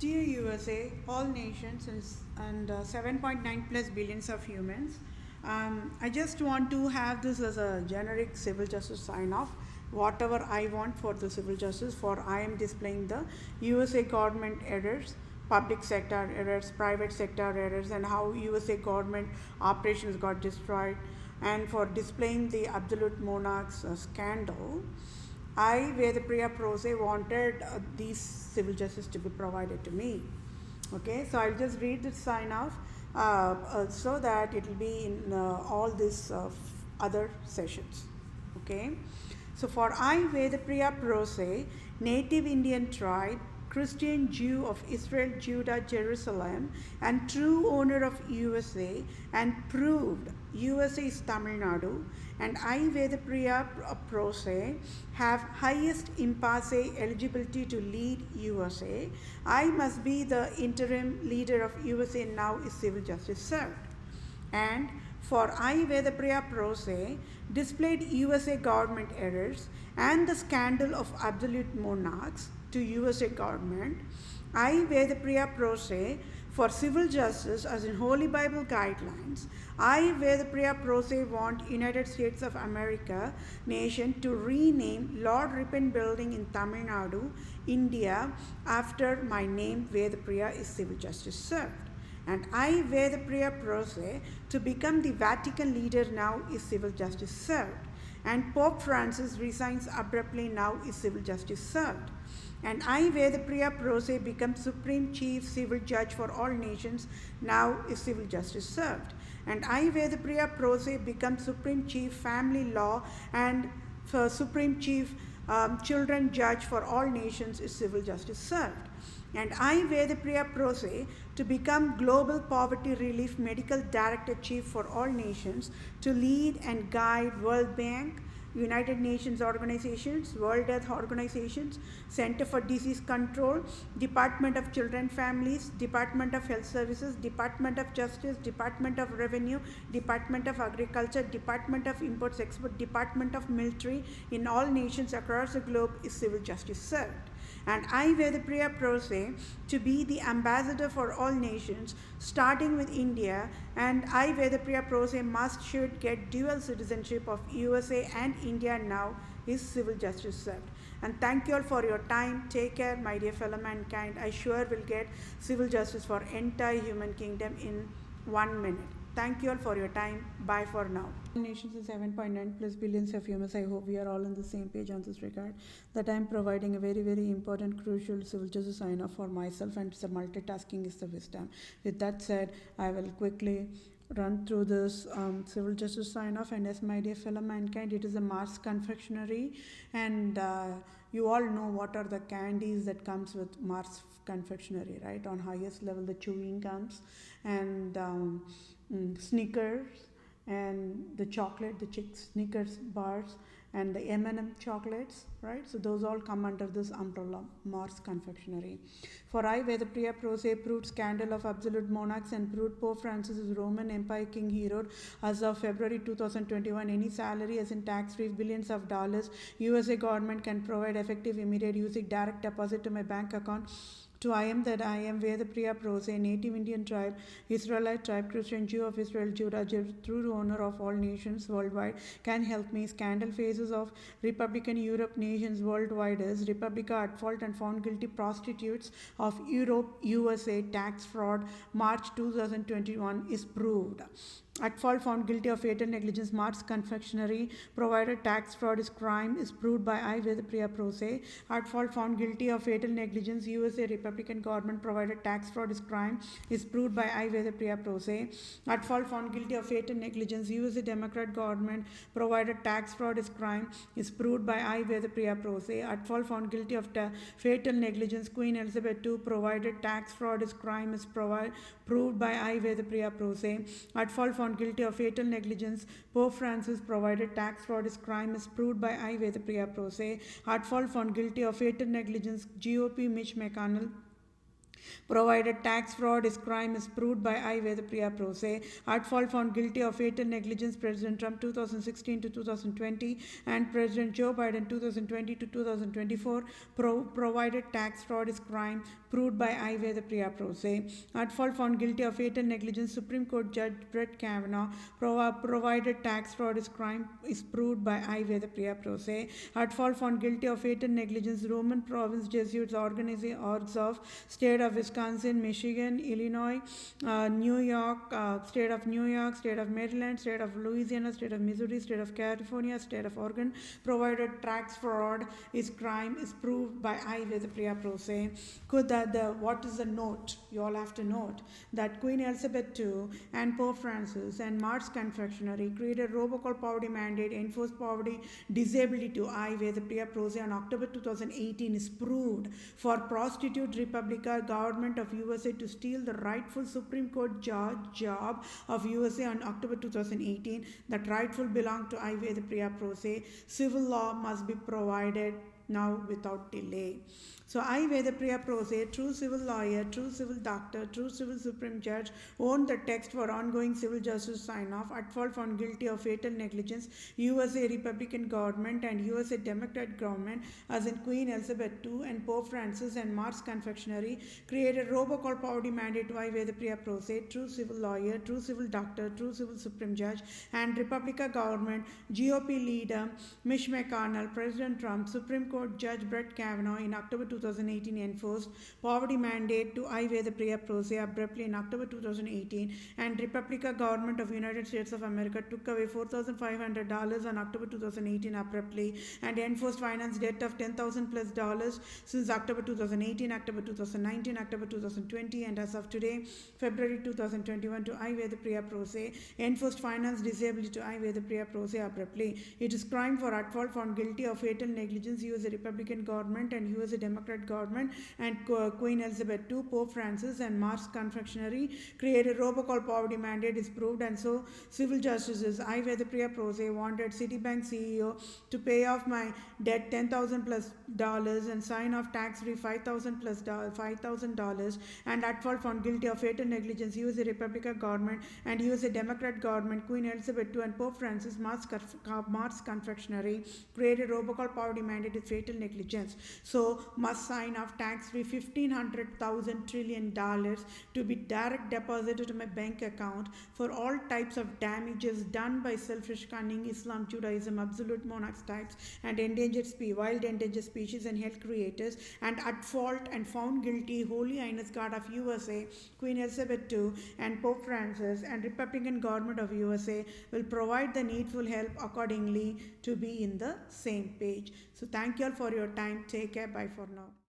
Dear USA, all nations, and 7.9 plus billions of humans, I just want to have this as a generic civil justice sign off. Whatever I want for the civil justice, for I am displaying the USA government errors, public sector errors, private sector errors, and how USA government operations got destroyed, and for displaying the absolute monarchs scandal. I, Vedapriya Prose, wanted these civil justice to be provided to me. Okay, so I'll just read the sign off so that it will be in all these other sessions. Okay, so for I, Vedapriya Prose, native Indian tribe, Christian Jew of Israel, Judah, Jerusalem, and true owner of USA, and proved USA is Tamil Nadu, and I, Vedapriya Prose, have highest impasse eligibility to lead USA. I must be the interim leader of USA now is civil justice served. And for I, Vedapriya Prose, displayed USA government errors and the scandal of absolute monarchs to USA government. I, Vedapriya Prose, for civil justice as in Holy Bible guidelines. I, Vedapriya Prose, want United States of America nation to rename Lord Ripon Building in Tamil Nadu, India, after my name Vedapriya is civil justice served. And I, Vedapriya Prose, to become the Vatican leader now is civil justice served. And Pope Francis resigns abruptly now is civil justice served. And I, Vedapriya Prose, become Supreme Chief Civil Judge for all nations, now is civil justice served. And I, Vedapriya Prose, become Supreme Chief Family Law and Supreme Chief Children Judge for all nations is civil justice served. And I, Vedapriya Prose, to become Global Poverty Relief Medical Director Chief for all nations, to lead and guide World Bank, United Nations organizations, World Health Organizations, Center for Disease Control, Department of Children Families, Department of Health Services, Department of Justice, Department of Revenue, Department of Agriculture, Department of Imports Export, Department of Military in all nations across the globe is civil justice served. And I, Vedapriya Prose, to be the ambassador for all nations, starting with India, and I, Vedapriya Prose, should get dual citizenship of USA and India now is civil justice served. And thank you all for your time. Take care, my dear fellow mankind. I sure will get civil justice for entire human kingdom in 1 minute. Thank you all for your time. Bye for now. Nations is 7.9 plus billions of humans. I hope we are all on the same page on this regard. That I am providing a very, very important, crucial civil justice sign off for myself, and so multitasking is the wisdom. With that said, I will quickly run through this civil justice sign off. And as my dear fellow mankind, it is a Mars confectionery, and you all know what are the candies that comes with Mars confectionery, right? On highest level, the chewing gums and Snickers, and the chocolate, the Snickers bars, and the M&M chocolates, right? So those all come under this umbrella, Mars confectionery. For I, Vedapriya Prose, proved scandal of absolute monarchs and proved Pope Francis is Roman Empire King hero as of February 2021. Any salary as in tax-free billions of dollars, USA government can provide effective, immediate, using direct deposit to my bank account. To I am that I am, Vedapriya Prose, native Indian tribe, Israelite tribe, Christian Jew of Israel, Judah, true owner of all nations worldwide, can help me. Scandal phases of Republican Europe nations worldwide is Republica at fault and found guilty prostitutes of Europe, USA, tax fraud, March 2021 is proved. At fault found guilty of fatal negligence, Mars confectionery, provided tax fraud is crime, is proved by I, Vedapriya Prose. At fault found guilty of fatal negligence, USA Republican government provided tax fraud is crime, is proved by I, Vedapriya Prose. At fault found guilty of fatal negligence, USA Democrat government provided tax fraud is crime, is proved by I, Vedapriya Prose. At fault found guilty of fatal negligence, Queen Elizabeth II provided tax fraud is crime, is proved by I, Vedapriya Prose. At fault found guilty of fatal negligence, Pope Francis provided tax fraud is crime, is proved by I, Vedapriya Prose. At fault found guilty of fatal negligence, GOP Mitch McConnell provided tax fraud is crime, is proved by I, Vedapriya Prose. At fault found guilty of fatal negligence, President Trump 2016 to 2020 and President Joe Biden 2020 to 2024 provided tax fraud is crime, proved by I. Vedapriya Pro Se. At fault found guilty of fatal negligence, Supreme Court Judge Brett Kavanaugh provided tax fraud is crime is proved by I. Vedapriya Pro Se. At fault found guilty of fatal negligence, Roman Province Jesuits orgs of state of Wisconsin, Michigan, Illinois, New York, state of New York, state of Maryland, state of Louisiana, state of Missouri, state of California, state of Oregon provided tax fraud is crime is proved by I. Vedapriya Pro Se. Could that what is the note? You all have to note that Queen Elizabeth II and Pope Francis and Mars Confectionery created robocall poverty mandate, enforced poverty disability to I. Vedapriya Pro Se on October 2018 is proved for prostitute Republica government of USA to steal the rightful Supreme Court job of USA on October 2018. That rightful belonged to I. Vedapriya Pro Se. Civil law must be provided now without delay. So I. Vedapriya Pro Se, true civil lawyer, true civil doctor, true civil supreme judge, owned the text for ongoing civil justice sign-off, at fault found guilty of fatal negligence, USA Republican government and USA Democrat government, as in Queen Elizabeth II and Pope Francis and Mars Confectionery, created robocall poverty mandate to I. Vedapriya Pro Se, true civil lawyer, true civil doctor, true civil supreme judge, and Republican government, GOP leader Mitch McConnell, President Trump, Supreme Court Judge Brett Kavanaugh in October 2018 enforced poverty mandate to I. Vedapriya Pro Se abruptly in October 2018, and Republican government of United States of America took away $4,500 on October 2018 abruptly and enforced finance debt of $10,000 plus dollars since October 2018, October 2019, October 2020, and as of today, February 2021 to I. Vedapriya Pro Se, enforced finance disability to I. Vedapriya Pro Se abruptly. It is crime for at fault found guilty of fatal negligence, USA Republican government and USA Democrat government, and Queen Elizabeth II, Pope Francis and Mars Confectionery created robocall poverty mandate is proved, and so civil justices I. Vedapriya Pro Se wanted Citibank CEO to pay off my debt $10,000 plus dollars and sign off tax free $5,000 plus $5,000, and at fault found guilty of fatal negligence, USA Republican government and USA Democrat government, Queen Elizabeth II and Pope Francis, Mars Confectionery created robocall poverty mandate is fatal negligence. So must sign off tax free $1,500,000 trillion to be direct deposited to my bank account for all types of damages done by selfish cunning, Islam, Judaism, absolute monarchs types, and wild endangered species and health creators, and at fault and found guilty Holy Highness God of USA, Queen Elizabeth II and Pope Francis and Republican government of USA will provide the needful help accordingly to be in the same page. So thank you all for your time. Take care. Bye for now.